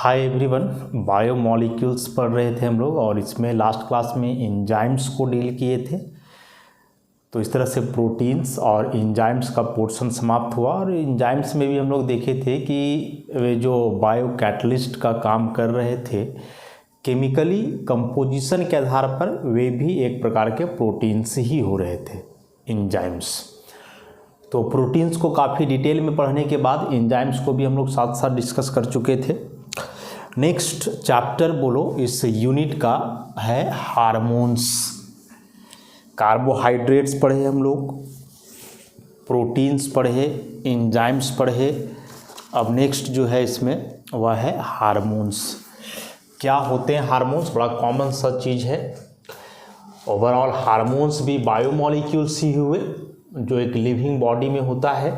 Hi everyone, biomolecules पढ़ रहे थे हम लोग और इसमें लास्ट क्लास में एंजाइम्स को डील किए थे। तो इस तरह से प्रोटीन्स और एंजाइम्स का पोर्शन समाप्त हुआ और एंजाइम्स में भी हम लोग देखे थे कि वे जो बायो कैटलिस्ट का काम कर रहे थे, केमिकली कंपोजिशन के आधार पर वे भी एक प्रकार के प्रोटीन्स ही हो रहे थे एंजाइम्स। तो प्रोटीन्स को काफ़ी डिटेल में पढ़ने के बाद एंजाइम्स को भी हम लोग साथ साथ डिस्कस कर चुके थे। नेक्स्ट चैप्टर बोलो इस यूनिट का है हार्मोन्स। कार्बोहाइड्रेट्स पढ़े हम लोग, प्रोटीन्स पढ़े, एंजाइम्स पढ़े। अब नेक्स्ट जो है इसमें वह है हार्मोन्स। क्या होते हैं हार्मोन्स? बड़ा कॉमन सा चीज़ है। ओवरऑल हार्मोन्स भी बायोमॉलिक्यूल्स ही हुए जो एक लिविंग बॉडी में होता है।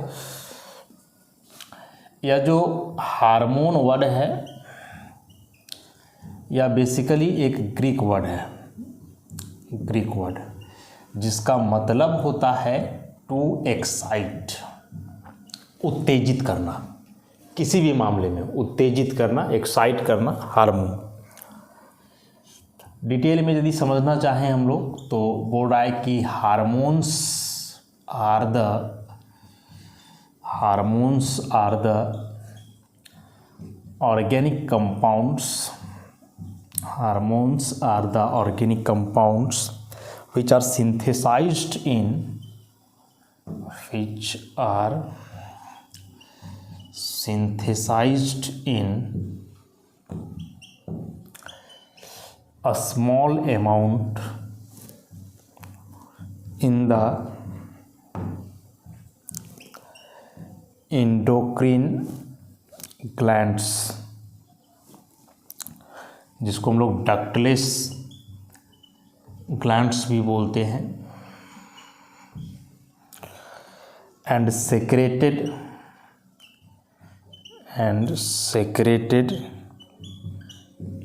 यह जो हार्मोन वर्ड है या बेसिकली एक ग्रीक वर्ड है, ग्रीक वर्ड जिसका मतलब होता है टू एक्साइट, उत्तेजित करना। किसी भी मामले में उत्तेजित करना, एक्साइट करना, हार्मोन। डिटेल में यदि समझना चाहें हम लोग तो बोल रहा है कि hormones are the organic compounds. Hormones are the organic compounds which are synthesized in a small amount in the endocrine glands, जिसको हम लोग डक्टलेस ग्लैंड्स भी बोलते हैं, and secreted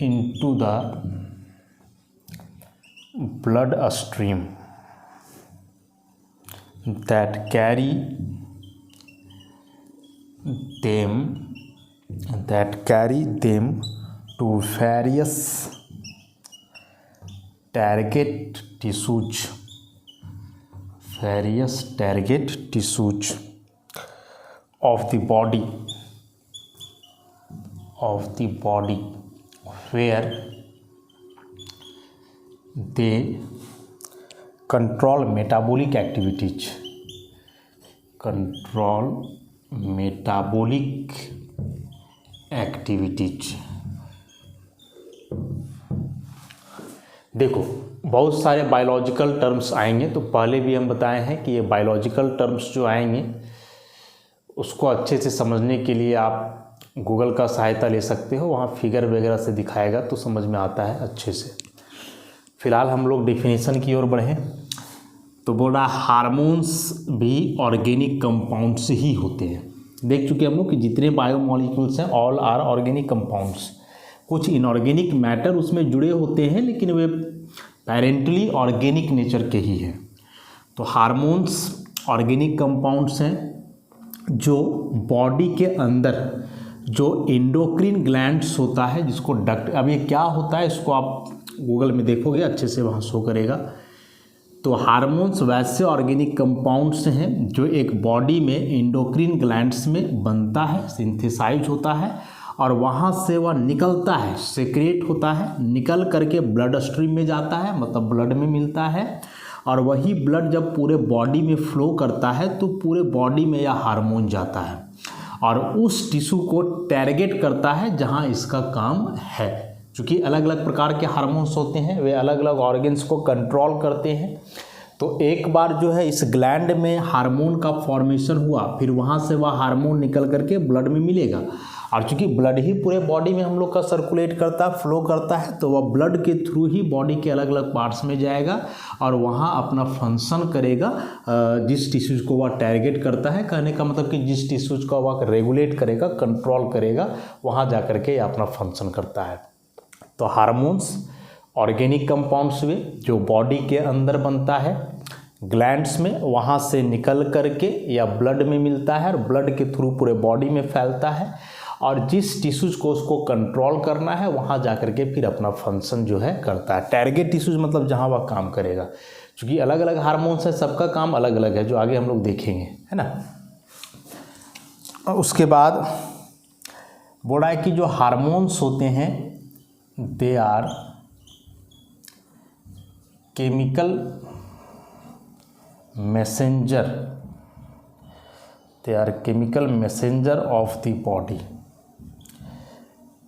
into the blood stream that carry them to various target tissues of the body where they control metabolic activities. देखो, बहुत सारे biological terms आएंगे, तो पहले भी हम बताए हैं कि ये बायोलॉजिकल टर्म्स जो आएंगे उसको अच्छे से समझने के लिए आप गूगल का सहायता ले सकते हो। वहाँ फिगर वगैरह से दिखाएगा तो समझ में आता है अच्छे से। फिलहाल हम लोग डेफिनेशन की ओर बढ़ें तो बोल रहा हार्मोन्स भी ऑर्गेनिक कंपाउंड्स ही होते हैं। देख चुके हम लोग कि जितने बायोमॉलिक्यूल्स हैं ऑल आर ऑर्गेनिक कंपाउंड्स। कुछ इनऑर्गेनिक मैटर उसमें जुड़े होते हैं लेकिन वे पैरेंटली ऑर्गेनिक नेचर के ही हैं। तो हार्मोन्स ऑर्गेनिक कंपाउंड्स हैं जो बॉडी के अंदर जो एंडोक्रिन ग्लैंड्स होता है, जिसको अब ये क्या होता है इसको आप गूगल में देखोगे अच्छे से वहाँ शो करेगा। तो हार्मोन्स वैसे ऑर्गेनिक कंपाउंड्स हैं जो एक बॉडी में एंडोक्रिन ग्लैंड्स में बनता है, सिंथेसाइज होता है और वहाँ से वह निकलता है, सेक्रेट होता है, निकल करके ब्लड स्ट्रीम में जाता है, मतलब ब्लड में मिलता है। और वही ब्लड जब पूरे बॉडी में फ्लो करता है तो पूरे बॉडी में यह हार्मोन जाता है और उस टिश्यू को टारगेट करता है जहाँ इसका काम है। चूँकि अलग अलग प्रकार के हार्मोन्स होते हैं, वे अलग अलग ऑर्गन्स को कंट्रोल करते हैं। तो एक बार जो है इस ग्लैंड में हार्मोन का फॉर्मेशन हुआ, फिर वहाँ से वह हार्मोन निकल करके ब्लड में मिलेगा और चूँकि ब्लड ही पूरे बॉडी में हम लोग का सर्कुलेट करता है, फ्लो करता है, तो वह ब्लड के थ्रू ही बॉडी के अलग अलग पार्ट्स में जाएगा और वहाँ अपना फंक्शन करेगा जिस टिश्यूज़ को वह टारगेट करता है। कहने का मतलब कि जिस टिश्यूज़ को वह रेगुलेट करेगा, कंट्रोल करेगा, वहाँ जा करके अपना फंक्शन करता है। तो हार्मोन्स ऑर्गेनिक कंपाउंड्स हुए जो बॉडी के अंदर बनता है ग्लैंड्स में, वहाँ से निकल करके या ब्लड में मिलता है और ब्लड के थ्रू पूरे बॉडी में फैलता है और जिस टिश्यूज़ को उसको कंट्रोल करना है वहाँ जा कर के फिर अपना फंक्शन जो है करता है। टारगेट टिश्यूज़ मतलब जहाँ वह काम करेगा, क्योंकि अलग अलग हार्मोन्स है, सबका काम अलग अलग है, जो आगे हम लोग देखेंगे, है ना। उसके बाद बोला है कि जो हार्मोन्स होते हैं they are chemical messenger, they are chemical messenger of the body.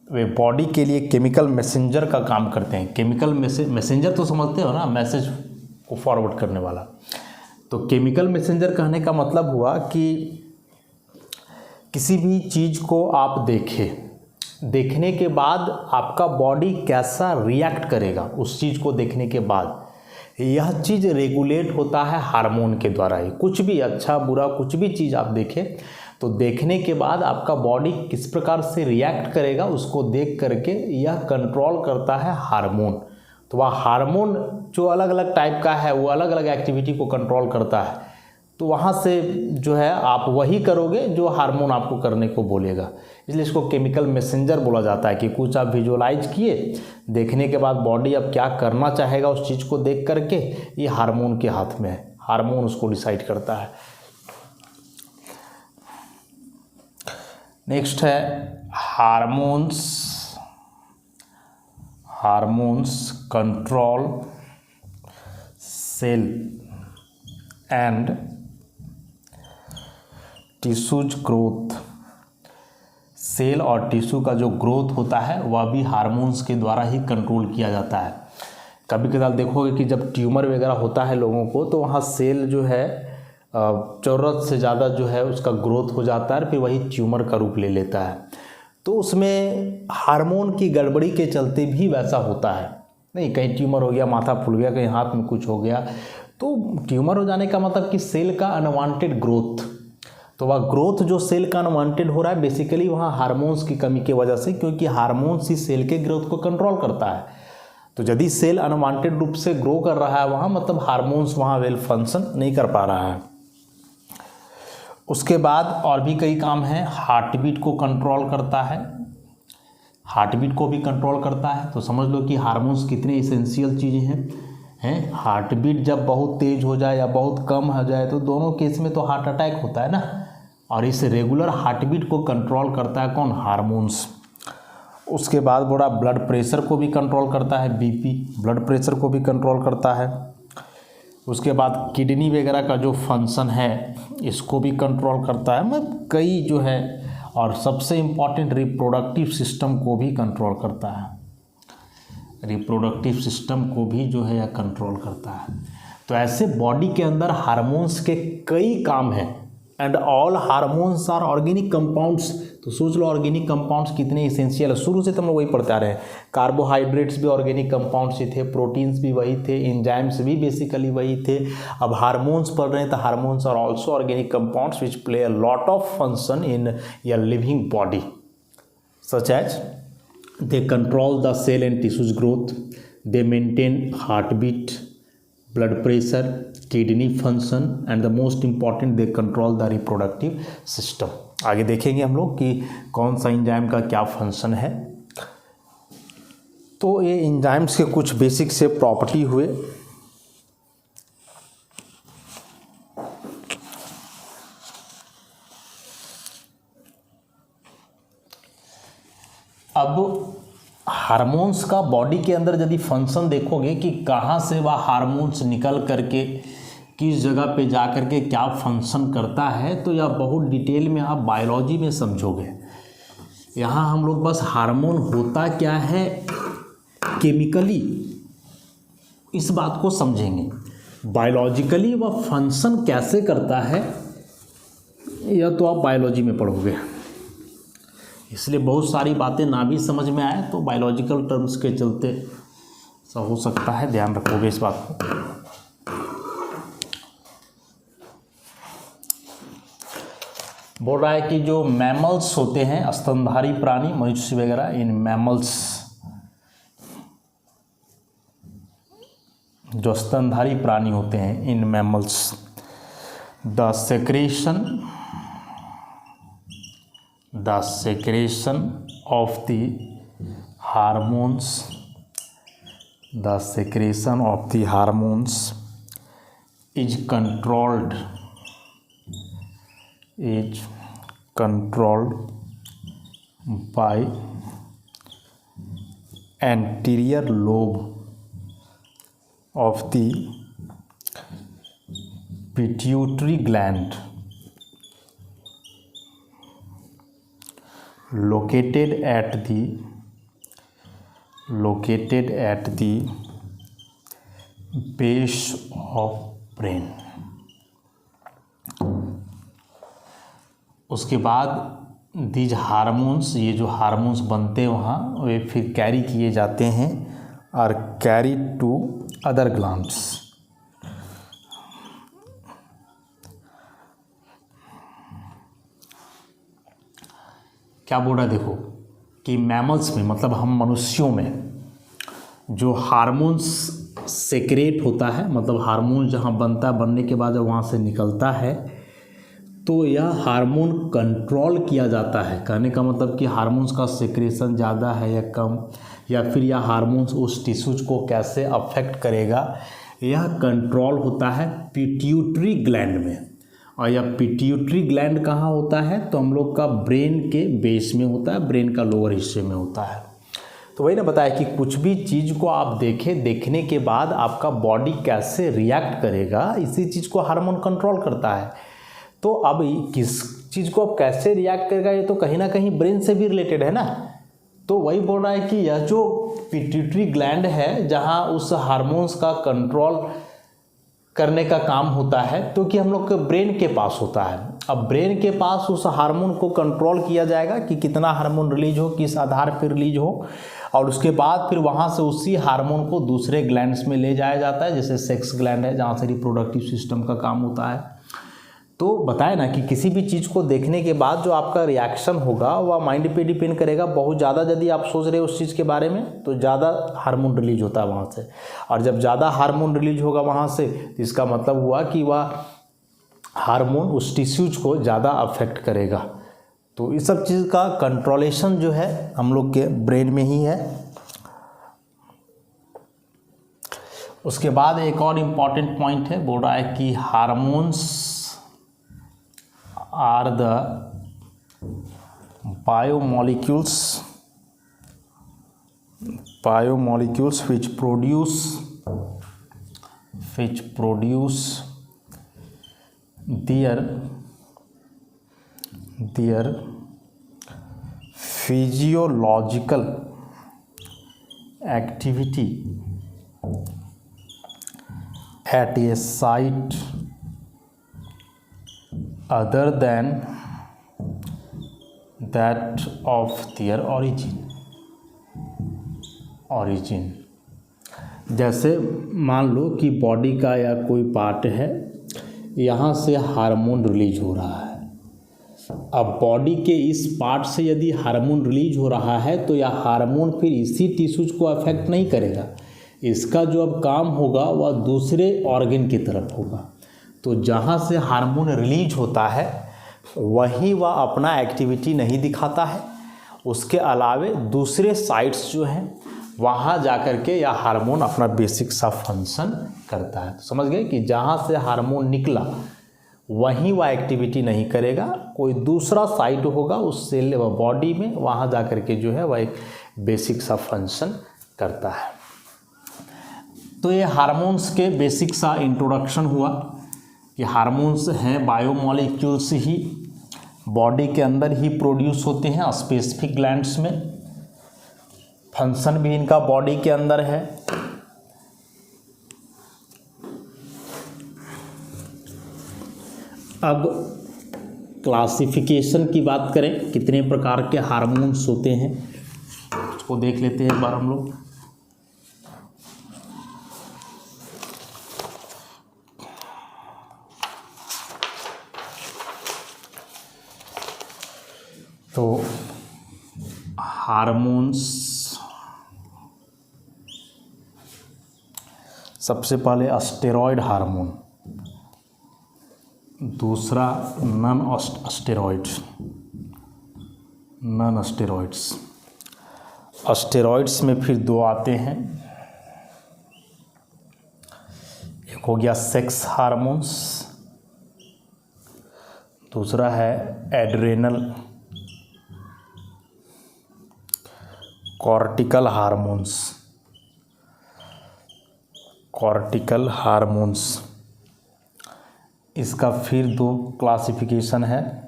वे बॉडी के लिए केमिकल मैसेंजर का काम करते हैं। केमिकल मैसेंजर तो समझते हो ना, मैसेज को फॉरवर्ड करने वाला। तो केमिकल मैसेंजर कहने का मतलब हुआ कि किसी भी चीज़ को आप देखें, देखने के बाद आपका बॉडी कैसा रिएक्ट करेगा उस चीज़ को देखने के बाद, यह चीज़ रेगुलेट होता है हार्मोन के द्वारा ही। कुछ भी अच्छा बुरा कुछ भी चीज़ आप देखें तो देखने के बाद आपका बॉडी किस प्रकार से रिएक्ट करेगा उसको देख करके यह कंट्रोल करता है हार्मोन। तो वह हार्मोन जो अलग अलग टाइप का है वो अलग अलग एक्टिविटी को कंट्रोल करता है। तो वहाँ से जो है आप वही करोगे जो हार्मोन आपको करने को बोलेगा, इसलिए इसको केमिकल मैसेंजर बोला जाता है। कि कुछ आप विजुअलाइज किए, देखने के बाद बॉडी अब क्या करना चाहेगा उस चीज़ को देख करके, ये हार्मोन के हाथ में है, हार्मोन उसको डिसाइड करता है। नेक्स्ट है hormones control cell and tissues growth. Cell और टिश्यू का जो ग्रोथ होता है वह भी हार्मोन्स के द्वारा ही कंट्रोल किया जाता है। कभी कभार देखोगे कि जब ट्यूमर वगैरह होता है लोगों को तो वहाँ सेल जो है ज़रूरत से ज़्यादा जो है उसका ग्रोथ हो जाता है, फिर वही ट्यूमर का रूप ले लेता है। तो उसमें हार्मोन की गड़बड़ी के चलते भी वैसा होता है। नहीं, कहीं ट्यूमर हो गया, माथा फूल गया, कहीं हाथ में कुछ हो गया, तो ट्यूमर हो जाने का मतलब कि सेल का अनवांटेड ग्रोथ। तो वह ग्रोथ जो सेल का अनवांटेड हो रहा है बेसिकली वहाँ हार्मोन्स की कमी की वजह से, क्योंकि हार्मोन्स ही सेल के ग्रोथ को कंट्रोल करता है। तो यदि सेल अनवांटेड रूप से ग्रो कर रहा है वहाँ, मतलब हार्मोन्स वहाँ वेल फंक्शन नहीं कर पा रहा है। उसके बाद और भी कई काम हैं। हार्ट बीट को कंट्रोल करता है, हार्ट बीट को भी कंट्रोल करता है। तो समझ लो कि हार्मोन्स कितने इसेंशियल चीज़ें हैं। हार्ट बीट जब बहुत तेज़ हो जाए या बहुत कम हो जाए तो दोनों केस में तो हार्ट अटैक होता है ना। और इस रेगुलर हार्ट बीट को कंट्रोल करता है कौन? हार्मोन्स। उसके बाद बोला ब्लड प्रेशर को भी कंट्रोल करता है, बीपी ब्लड प्रेशर को भी कंट्रोल करता है। उसके बाद किडनी वगैरह का जो फंक्शन है इसको भी कंट्रोल करता है, मतलब कई जो है। और सबसे इम्पॉर्टेंट रिप्रोडक्टिव सिस्टम को भी कंट्रोल करता है, रिप्रोडक्टिव सिस्टम को भी जो है यह कंट्रोल करता है। तो ऐसे बॉडी के अंदर हार्मोन्स के कई काम हैं। And all hormones are organic compounds. तो सोच लो ऑर्गेनिक कंपाउंड्स कितने इसेंशियल है, शुरू से तो हम लोग वही पढ़ते आ रहे हैं। कार्बोहाइड्रेट्स भी ऑर्गेनिक कंपाउंड्स ही थे, प्रोटीन्स भी वही थे, एंजाइम्स भी बेसिकली वही थे। अब हार्मोन्स पढ़ रहे हैं तो hormones are also organic compounds which play a lot of function in your living body, such as they control the cell and tissues growth, they maintain heartbeat, blood pressure, kidney function and the most important they control the reproductive system। आगे देखेंगे हम लोग कि कौन सा enzyme का क्या function है। तो ये एंजाइम्स के कुछ बेसिक से प्रॉपर्टी हुए। अब हार्मोन्स का बॉडी के अंदर यदि फंक्शन देखोगे कि कहाँ से वह हार्मोन्स निकल करके किस जगह पे जा करके क्या फंक्शन करता है, तो यह बहुत डिटेल में आप बायोलॉजी में समझोगे। यहाँ हम लोग बस हार्मोन होता क्या है केमिकली इस बात को समझेंगे। बायोलॉजिकली वह फंक्शन कैसे करता है यह तो आप बायोलॉजी में पढ़ोगे, इसलिए बहुत सारी बातें ना भी समझ में आए तो बायोलॉजिकल टर्म्स के चलते ऐसा हो सकता है, ध्यान रखोगे इस बात को। बोल रहा है कि जो मैमल्स होते हैं, स्तनधारी प्राणी, मनुष्य वगैरह, इन मैमल्स जो स्तनधारी प्राणी होते हैं, in mammals the the secretion of the hormones, the secretion of the hormones is controlled by anterior lobe of the pituitary gland located at the base of brain। उसके बाद दीज हार्मोन्स, ये जो hormones बनते हैं वहाँ, वे फिर carry किए जाते हैं और कैरी टू अदर ग्लैंड्स। क्या बोल रहा है देखो कि मैमल्स में, मतलब हम मनुष्यों में जो हार्मोन्स सेक्रेट होता है, मतलब हार्मोन जहाँ बनता है, बनने के बाद जब वहाँ से निकलता है तो यह हार्मोन कंट्रोल किया जाता है। कहने का मतलब कि हार्मोन्स का सेक्रेशन ज़्यादा है या कम, या फिर यह हार्मोन्स उस टिश्यूज को कैसे अफेक्ट करेगा, यह कंट्रोल होता है पिट्यूटरी ग्लैंड में। और यह पिट्यूटरी ग्लैंड कहाँ होता है, तो हम लोग का ब्रेन के बेस में होता है, ब्रेन का लोअर हिस्से में होता है। तो वही ना बताया कि कुछ भी चीज़ को आप देखें, देखने के बाद आपका बॉडी कैसे रिएक्ट करेगा, इसी चीज़ को हार्मोन कंट्रोल करता है। तो अब किस चीज़ को अब कैसे रिएक्ट करेगा, ये तो कहीं ना कहीं ब्रेन से भी रिलेटेड है ना। तो वही बोल रहा है कि यह जो पिट्यूटरी ग्लैंड है, जहाँ उस हार्मोन्स का कंट्रोल करने का काम होता है, तो कि हम लोग के ब्रेन के पास होता है। अब ब्रेन के पास उस हार्मोन को कंट्रोल किया जाएगा कि कितना हार्मोन रिलीज हो, किस आधार पर रिलीज हो, और उसके बाद फिर वहाँ से उसी हार्मोन को दूसरे ग्लैंड्स में ले जाया जाता है, जैसे सेक्स ग्लैंड है जहाँ से रिप्रोडक्टिव सिस्टम का काम होता है। तो बताए ना कि किसी भी चीज़ को देखने के बाद जो आपका रिएक्शन होगा वह माइंड पे डिपेंड करेगा। बहुत ज़्यादा यदि आप सोच रहे हो उस चीज़ के बारे में तो ज़्यादा हार्मोन रिलीज होता है वहाँ से, और जब ज़्यादा हार्मोन रिलीज होगा वहाँ से, तो इसका मतलब हुआ कि वह हार्मोन उस टिश्यूज को ज़्यादा अफेक्ट करेगा। तो इस सब चीज़ का कंट्रोलेशन जो है हम लोग के ब्रेन में ही है। उसके बाद एक और इम्पॉर्टेंट पॉइंट है, बोल रहा है कि hormones are the biomolecules which produce their physiological activity at a site other than that of their origin। जैसे मान लो कि बॉडी का या कोई पार्ट है, यहाँ से हार्मोन रिलीज हो रहा है। अब बॉडी के इस पार्ट से यदि हार्मोन रिलीज हो रहा है तो यह हार्मोन फिर इसी टिश्यूज को अफेक्ट नहीं करेगा, इसका जो अब काम होगा वह दूसरे ऑर्गन की तरफ होगा। तो जहाँ से हार्मोन रिलीज होता है वहीं वह अपना एक्टिविटी नहीं दिखाता है, उसके अलावे दूसरे साइट्स जो हैं वहाँ जाकर के यह हार्मोन अपना बेसिक सा फंक्शन करता है। तो समझ गए कि जहाँ से हार्मोन निकला वहीं वह एक्टिविटी नहीं करेगा, कोई दूसरा साइट होगा उस सेल व बॉडी में, वहाँ जाकर के जो है वह एक बेसिक सा फंक्शन करता है। तो ये हार्मोन्स के बेसिक सा इंट्रोडक्शन हुआ कि हार्मोन्स हैं बायोमॉलिक्यूल्स ही, बॉडी के अंदर ही प्रोड्यूस होते हैं स्पेसिफिक ग्लैंड्स में, फंक्शन भी इनका बॉडी के अंदर है। अब क्लासिफिकेशन की बात करें, कितने प्रकार के हार्मोन्स होते हैं उसको देख लेते हैं एक बार हम लोग। तो हार्मोन्स, सबसे पहले स्टेरॉयड हार्मोन, दूसरा non steroid, non steroids. Steroids में फिर दो आते हैं, एक हो गया सेक्स हार्मोन्स, दूसरा है adrenal cortical hormones. Cortical hormones इसका फिर दो क्लासिफिकेशन है,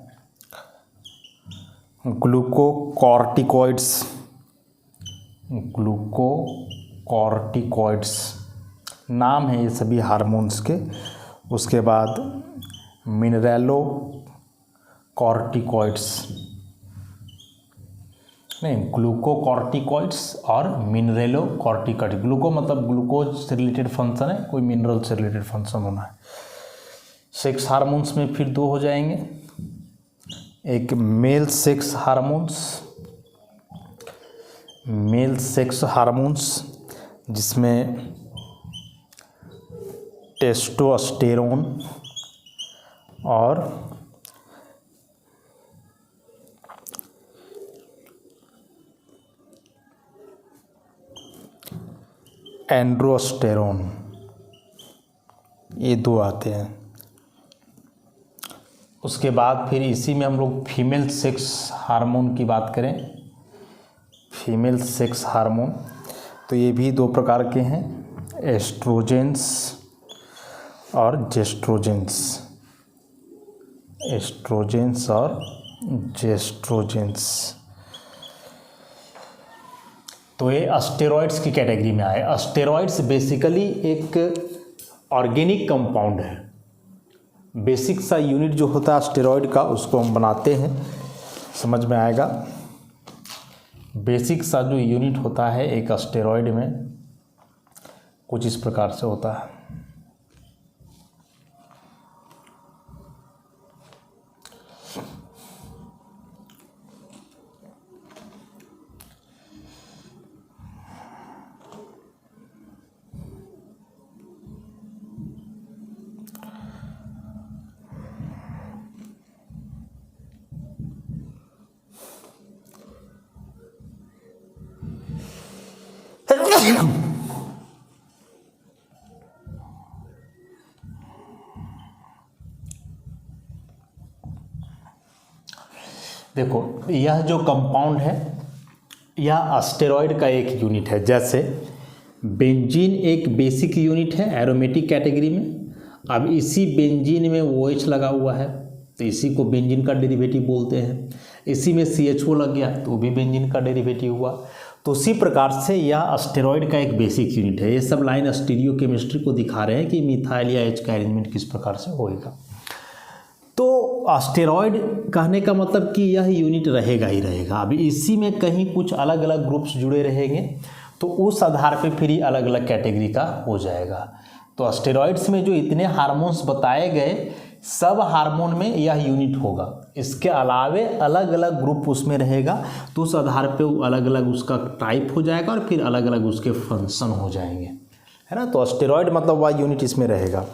ग्लूकोकॉर्टिकॉइड्स, ग्लूकोकॉर्टिकॉइड्स नाम है ये सभी हार्मोन्स के। उसके बाद मिनरेलोकॉर्टिकॉइड्स, नहीं ग्लूकोकॉर्टिकॉइड्स और मिनरेलोकॉर्टिकॉइड। ग्लूको मतलब ग्लूकोज से रिलेटेड फंक्शन है, कोई मिनरल से रिलेटेड फंक्शन होना है। सेक्स हार्मोन्स में फिर दो हो जाएंगे, एक male sex hormones, male sex hormones जिसमें टेस्टोस्टेरोन और एंड्रोस्टेरोन, ये दो आते हैं। उसके बाद फिर इसी में हम लोग फीमेल सेक्स हार्मोन की बात करें, फीमेल सेक्स हार्मोन तो ये भी दो प्रकार के हैं, एस्ट्रोजेंस और जेस्ट्रोजेंस, एस्ट्रोजेंस और जेस्ट्रोजेंस। तो ये स्टेरॉइड्स की कैटेगरी में आए। स्टेरॉइड्स बेसिकली एक ऑर्गेनिक कंपाउंड है, बेसिक सा यूनिट जो होता है स्टेरॉइड का उसको हम बनाते हैं, समझ में आएगा। बेसिक सा जो यूनिट होता है एक स्टेरॉइड में कुछ इस प्रकार से होता है। देखो यह जो कंपाउंड है यह स्टेरॉइड का एक यूनिट है। जैसे बेंजीन एक बेसिक यूनिट है एरोमेटिक कैटेगरी में, अब इसी बेंजीन में OH लगा हुआ है तो इसी को बेंजीन का डेरिवेटिव बोलते हैं। इसी में CHO लग गया तो वो भी बेंजीन का डेरिवेटिव हुआ। तो उसी प्रकार से यह स्टेरॉइड का एक बेसिक यूनिट है। ये सब लाइन स्टीरियो केमिस्ट्री को दिखा रहे हैं कि मिथाइल या H का अरेंजमेंट किस प्रकार से होएगा। तो स्टेरॉइड कहने का मतलब कि यह यूनिट रहेगा ही रहेगा। अभी इसी में कहीं कुछ अलग अलग ग्रुप्स जुड़े रहेंगे तो उस आधार पे फिर ही अलग अलग कैटेगरी का हो जाएगा। तो स्टेरॉइड्स में जो इतने हार्मोन्स बताए गए सब हार्मोन में यह यूनिट होगा, इसके अलावे अलग अलग ग्रुप उसमें रहेगा तो उस आधार पे वो अलग अलग उसका टाइप हो जाएगा और फिर अलग अलग उसके फंक्शन हो जाएंगे, है ना। तो स्टेरॉइड मतलब वह यूनिट इसमें रहेगा।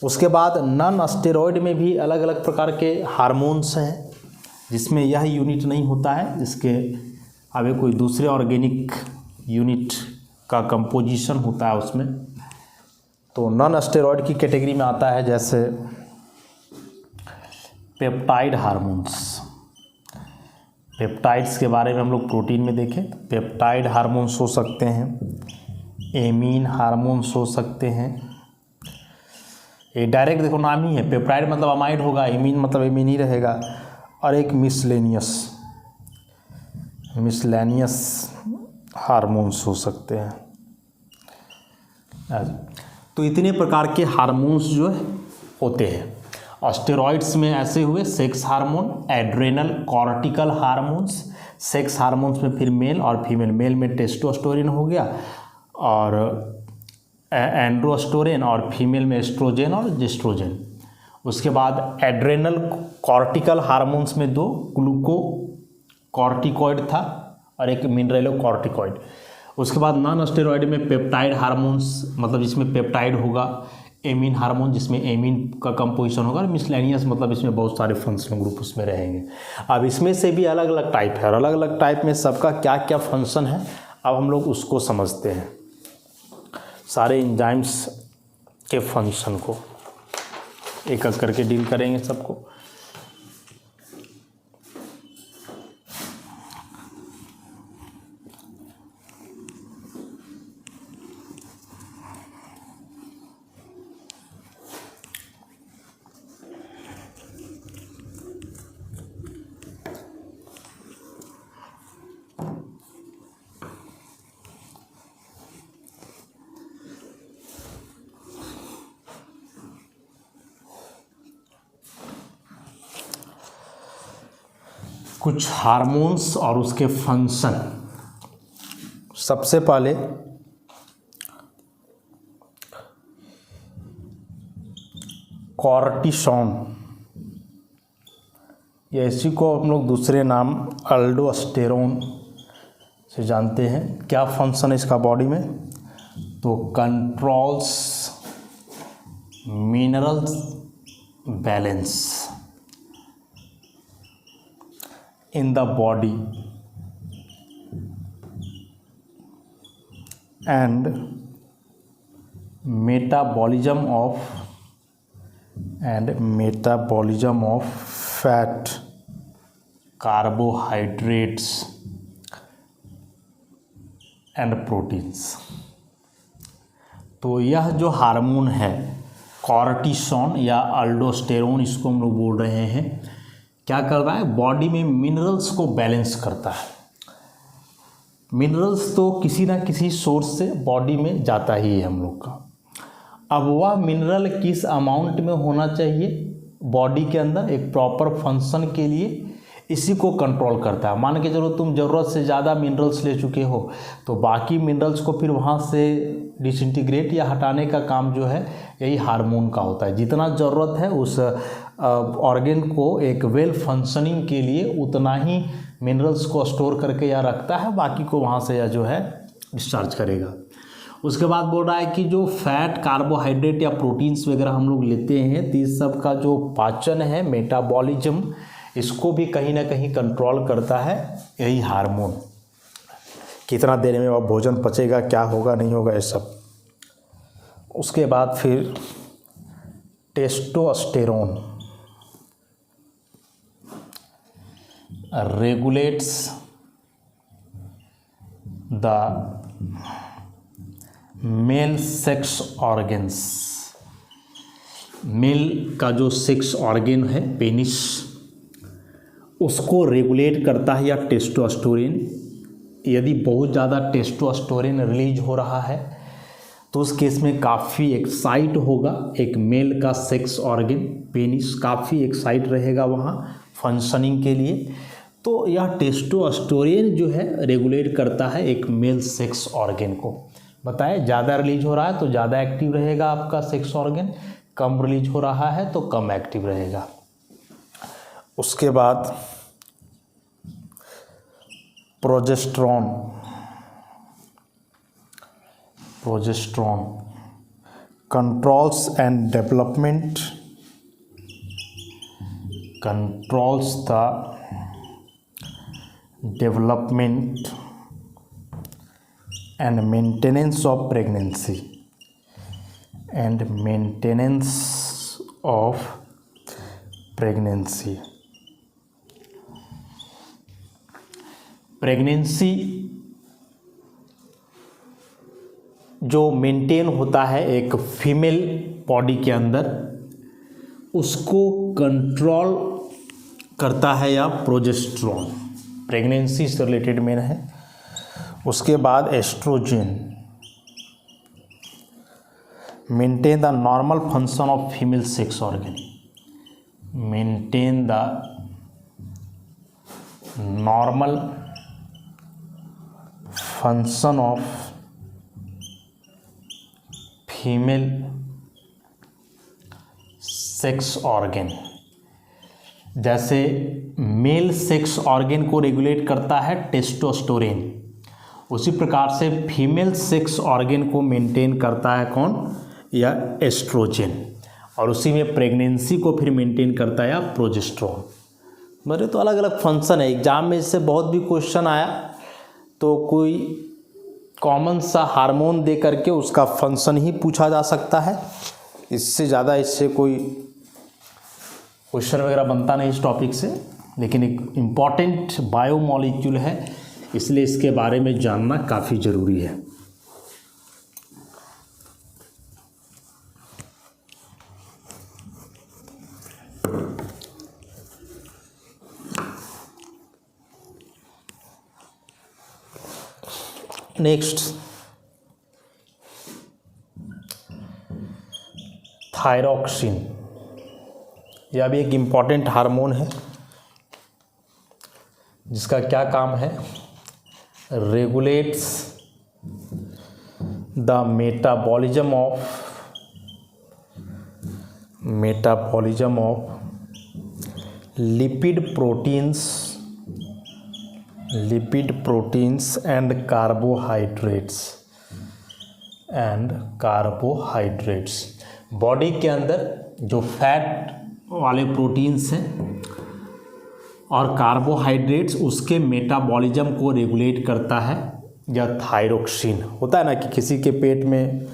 उसके बाद नॉन स्टेरॉइड में भी अलग अलग प्रकार के हार्मोन्स हैं जिसमें यह यूनिट नहीं होता है, जिसके आगे कोई दूसरे ऑर्गेनिक यूनिट का कंपोजिशन होता है उसमें। तो नॉन स्टेरॉइड की कैटेगरी में आता है जैसे पेप्टाइड हार्मोन्स। पेप्टाइड्स के बारे में हम लोग प्रोटीन में देखें तो पेप्टाइड हार्मोन्स हो सकते हैं, एमीन हार्मोन्स हो सकते हैं। ये डायरेक्ट देखो नाम ही है, पेप्टाइड मतलब अमाइड होगा, एमीन मतलब एमीन ही रहेगा। और एक मिसलेनियस हार्मोन्स हो सकते हैं। तो इतने प्रकार के हार्मोन्स जो होते हैं। स्टेरॉइड्स में ऐसे हुए sex hormone, adrenal cortical hormones. Sex hormones में फिर मेल और फीमेल, मेल में टेस्टोस्टेरोन हो गया और एंड्रोस्टेरोन और फीमेल में एस्ट्रोजन और जेस्ट्रोजन। उसके बाद एड्रेनल कॉर्टिकल हार्मोन्स में दो, ग्लूकोकॉर्टिकॉइड था और एक मिनरेलोकॉर्टिकॉइड। उसके बाद नॉन स्टेरॉइड में पेप्टाइड हार्मोन्स मतलब जिसमें पेप्टाइड होगा, एमीन हार्मोन, जिसमें एमीन का कंपोजिशन होगा, और मिसलेनियस मतलब इसमें बहुत सारे फंक्शनल ग्रुप उसमें रहेंगे। अब इसमें से भी अलग अलग टाइप है, और अलग अलग टाइप में सबका क्या क्या फंक्शन है, अब हम लोग उसको समझते हैं, सारे एंजाइम्स के फंक्शन को एक एक करके डील करेंगे सबको। कुछ हार्मोन्स और उसके फंक्शन। सबसे पहले कॉर्टिसोन, या इसी को हम लोग दूसरे नाम अल्डोस्टेरोन से जानते हैं। क्या फंक्शन है इसका बॉडी में, तो controls minerals balance in the body and metabolism of fat, carbohydrates and proteins। तो यह जो हार्मोन है कॉर्टिसोन या अल्डोस्टेरोन, इसको हम लोग बोल रहे हैं, क्या कर रहा है, बॉडी में मिनरल्स को बैलेंस करता है। मिनरल्स तो किसी ना किसी सोर्स से बॉडी में जाता ही है हम लोग का। अब वह मिनरल किस अमाउंट में होना चाहिए बॉडी के अंदर एक प्रॉपर फंक्शन के लिए, इसी को कंट्रोल करता है। मान के चलो तुम ज़रूरत से ज़्यादा मिनरल्स ले चुके हो, तो बाकी मिनरल्स को फिर वहाँ से डिसइंटीग्रेट या हटाने का काम जो है यही हार्मोन का होता है। जितना ज़रूरत है उस ऑर्गेन को एक वेल फंक्शनिंग के लिए उतना ही मिनरल्स को स्टोर करके या रखता है, बाकी को वहाँ से या जो है डिस्चार्ज करेगा। उसके बाद बोल रहा है कि जो फैट, कार्बोहाइड्रेट या प्रोटीन्स वगैरह हम लोग लेते हैं, तो इस सब का जो पाचन है, मेटाबॉलिज्म, इसको भी कहीं ना कहीं कंट्रोल करता है यही हार्मोन। कितना देर में वह भोजन पचेगा, क्या होगा नहीं होगा, ये सब। उसके बाद फिर testosterone regulates the male sex organs. Male का जो सेक्स ऑर्गन है पेनिस, उसको रेगुलेट करता है या टेस्टोस्टेरोन। यदि बहुत ज़्यादा टेस्टोस्टेरोन रिलीज हो रहा है तो उस केस में काफ़ी एक्साइट होगा एक मेल का सेक्स ऑर्गन, पेनिस काफ़ी एक्साइट रहेगा वहाँ फंक्शनिंग के लिए। तो यह टेस्टोस्टेरोन जो है रेगुलेट करता है एक मेल सेक्स ऑर्गन को। बताएं, ज़्यादा रिलीज हो रहा है तो ज़्यादा एक्टिव रहेगा आपका सेक्स ऑर्गन, कम रिलीज हो रहा है तो कम एक्टिव रहेगा। उसके बाद progesterone controls and development, controls the development and maintenance of pregnancy and maintenance of pregnancy। Pregnancy जो मेंटेन होता है एक फीमेल बॉडी के अंदर, उसको कंट्रोल करता है या प्रोजेस्टेरोन, प्रेगनेंसी से रिलेटेड मेन है। उसके बाद estrogen, maintain the normal function of female sex organ, maintain the normal function of female sex organ. जैसे मेल सेक्स ऑर्गन को रेगुलेट करता है टेस्टोस्टेरोन, उसी प्रकार से फीमेल सेक्स ऑर्गन को मेंटेन करता है कौन, या एस्ट्रोजन, और उसी में प्रेगनेंसी को फिर मेंटेन करता है या प्रोजेस्टेरोन। मेरे तो अलग अलग फंक्शन है। एग्जाम में इससे बहुत भी क्वेश्चन आया तो कोई कॉमन सा हार्मोन दे करके उसका फंक्शन ही पूछा जा सकता है, इससे ज़्यादा इससे कोई क्वेश्चन वगैरह बनता नहीं इस टॉपिक से। लेकिन एक इम्पॉर्टेंट बायोमॉलिक्यूल है, इसलिए इसके बारे में जानना काफ़ी ज़रूरी है। Next, thyroxine. यह भी एक इम्पॉर्टेंट हार्मोन है जिसका क्या काम है, regulates the metabolism of lipid proteins and carbohydrates. Body के अंदर जो फैट वाले प्रोटीन्स हैं और कार्बोहाइड्रेट्स, उसके मेटाबॉलिज्म को रेगुलेट करता है यह थायरॉक्सिन। होता है ना कि किसी के पेट में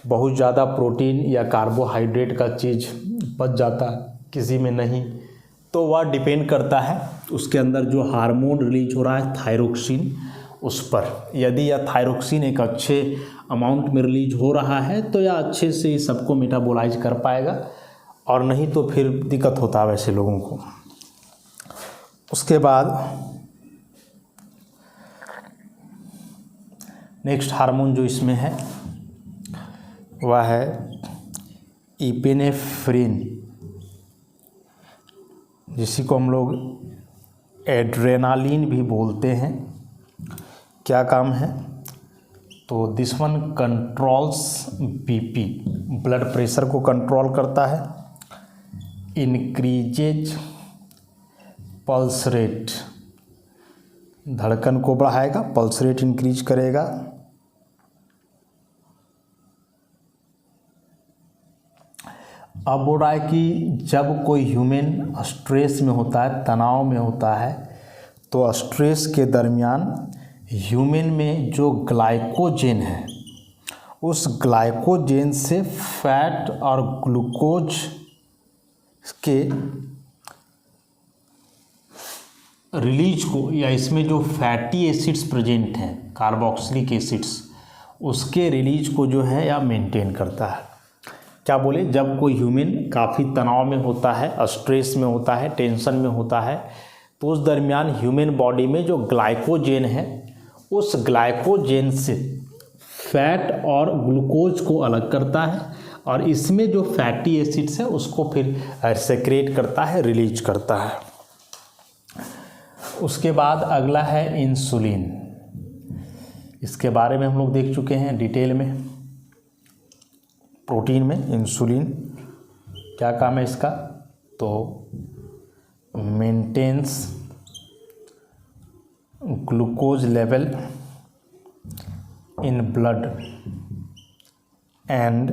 बहुत ज़्यादा प्रोटीन या कार्बोहाइड्रेट का चीज़ बच जाता है, किसी में नहीं, तो वह डिपेंड करता है उसके अंदर जो हार्मोन रिलीज हो रहा है थायरॉक्सिन उस पर। यदि यह थायरॉक्सिन एक अच्छे अमाउंट में रिलीज हो रहा है तो यह अच्छे से सबको मेटाबोलाइज कर पाएगा, और नहीं तो फिर दिक्कत होता है वैसे लोगों को। उसके बाद नेक्स्ट हार्मोन जो इसमें है वह है इपिनेफ्रिन, जिसी को हम लोग एड्रेनालिन भी बोलते हैं। क्या काम है, तो this one controls BP, blood pressure को कंट्रोल करता है, इंक्रीजेज पल्स रेट, धड़कन को बढ़ाएगा, पल्स रेट इंक्रीज करेगा, अब बोल रहा है कि जब कोई ह्यूमन स्ट्रेस में होता है, तनाव में होता है, तो स्ट्रेस के दरमियान ह्यूमन में जो ग्लाइकोजेन है, उस ग्लाइकोजेन से फैट और ग्लूकोज के रिलीज को, या इसमें जो फैटी एसिड्स प्रेजेंट हैं, कार्बोक्सिलिक एसिड्स, उसके रिलीज को जो है या मेंटेन करता है। क्या बोले, जब कोई ह्यूमन काफ़ी तनाव में होता है, स्ट्रेस में होता है, टेंशन में होता है, तो उस दरमियान ह्यूमन बॉडी में जो ग्लाइकोजेन है, उस ग्लाइकोजेन से फैट और ग्लूकोज को अलग करता है, और इसमें जो फैटी एसिड्स है उसको फिर सेक्रेट करता है, रिलीज करता है। उसके बाद अगला है इंसुलिन। इसके बारे में हम लोग देख चुके हैं डिटेल में। प्रोटीन में इंसुलिन क्या काम है इसका, तो maintains glucose level in blood and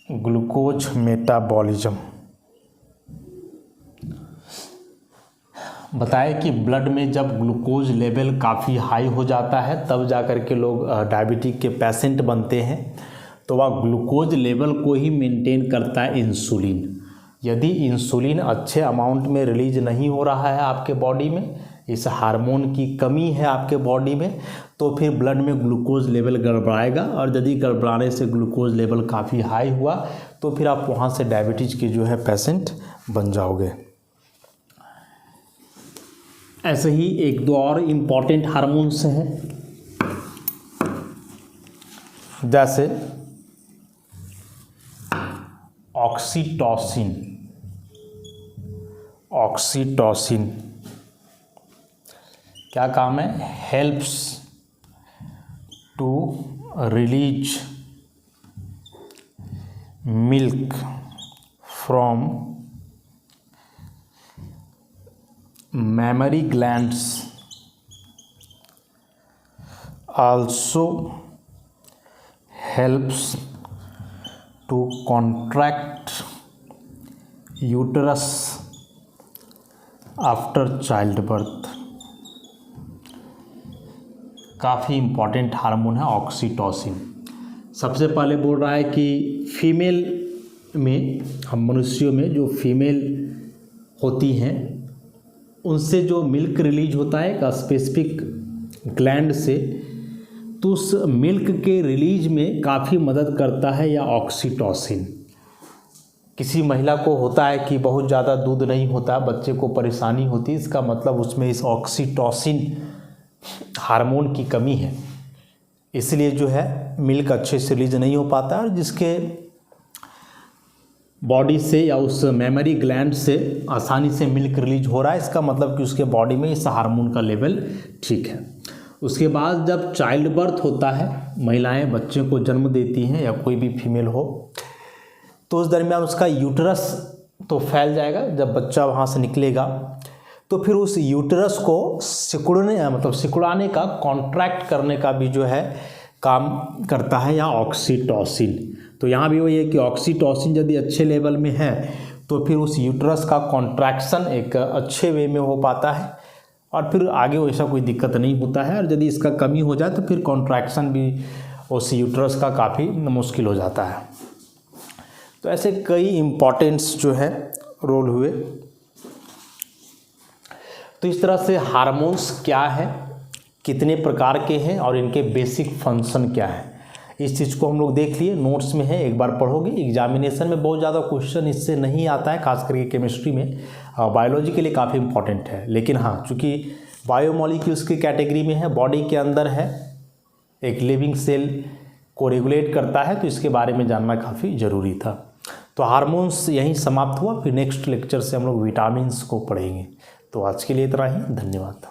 glucose metabolism. बताए कि ब्लड में जब ग्लूकोज लेवल काफ़ी हाई हो जाता है तब जा कर के लोग डायबिटिक के पेशेंट बनते हैं, तो वह ग्लूकोज लेवल को ही मेंटेन करता है इंसुलिन। यदि इंसुलिन अच्छे अमाउंट में रिलीज नहीं हो रहा है आपके बॉडी में, इस हार्मोन की कमी है आपके बॉडी में, तो फिर ब्लड में ग्लूकोज लेवल गड़बड़ाएगा, और यदि गड़बड़ाने से ग्लूकोज लेवल काफ़ी हाई हुआ तो फिर आप वहाँ से डायबिटीज़ के जो है पेशेंट बन जाओगे। ऐसे ही एक दो और इम्पॉर्टेंट हार्मोन्स हैं, जैसे ऑक्सीटोसिन क्या काम है, helps to release milk from mammary glands, also helps to contract uterus after childbirth। काफ़ी इम्पॉर्टेंट हार्मोन है ऑक्सीटोसिन। सबसे पहले बोल रहा है कि फीमेल में, हम मनुष्यों में जो फीमेल होती हैं उनसे जो मिल्क रिलीज होता है एक स्पेसिफिक ग्लैंड से, तो उस मिल्क के रिलीज में काफ़ी मदद करता है या ऑक्सीटोसिन। किसी महिला को होता है कि बहुत ज़्यादा दूध नहीं होता, बच्चे को परेशानी होती है, इसका मतलब उसमें इस ऑक्सीटोसिन हार्मोन की कमी है, इसलिए जो है मिल्क अच्छे से रिलीज नहीं हो पाता। और जिसके बॉडी से या उस मेमरी ग्लैंड से आसानी से मिल्क रिलीज हो रहा है, इसका मतलब कि उसके बॉडी में इस हार्मोन का लेवल ठीक है। उसके बाद जब चाइल्ड बर्थ होता है, महिलाएं बच्चे को जन्म देती हैं या कोई भी फीमेल हो, तो उस दरमियान उसका यूटरस तो फैल जाएगा। जब बच्चा वहाँ से निकलेगा तो फिर उस यूटरस को सिकुड़ाने का, कॉन्ट्रैक्ट करने का भी जो है काम करता है या ऑक्सीटोसिन। तो यहाँ भी वही है कि ऑक्सीटोसिन यदि अच्छे लेवल में है तो फिर उस यूटरस का कॉन्ट्रैक्शन एक अच्छे वे में हो पाता है और फिर आगे वैसा कोई दिक्कत नहीं होता है। और यदि इसका कमी हो जाए तो फिर कॉन्ट्रैक्शन भी उस यूटरस का काफ़ी मुश्किल हो जाता है। तो ऐसे कई इम्पॉर्टेंट्स जो है रोल हुए। तो इस तरह से हार्मोन्स क्या है, कितने प्रकार के हैं और इनके बेसिक फंक्शन क्या है, इस चीज़ को हम लोग देख लिए। नोट्स में है, एक बार पढ़ोगे। एग्जामिनेशन में बहुत ज़्यादा क्वेश्चन इससे नहीं आता है, खास करके केमिस्ट्री में। बायोलॉजी के लिए काफ़ी इंपॉर्टेंट है, लेकिन हाँ, चूँकि बायोमोलिक्यूल्स की कैटेगरी में है, बॉडी के अंदर है, एक लिविंग सेल को रेगुलेट करता है, तो इसके बारे में जानना काफ़ी ज़रूरी था। तो हार्मोन्स यहीं समाप्त हुआ। फिर नेक्स्ट लेक्चर से हम लोग विटामिन्स को पढ़ेंगे। तो आज के लिए इतना ही, धन्यवाद।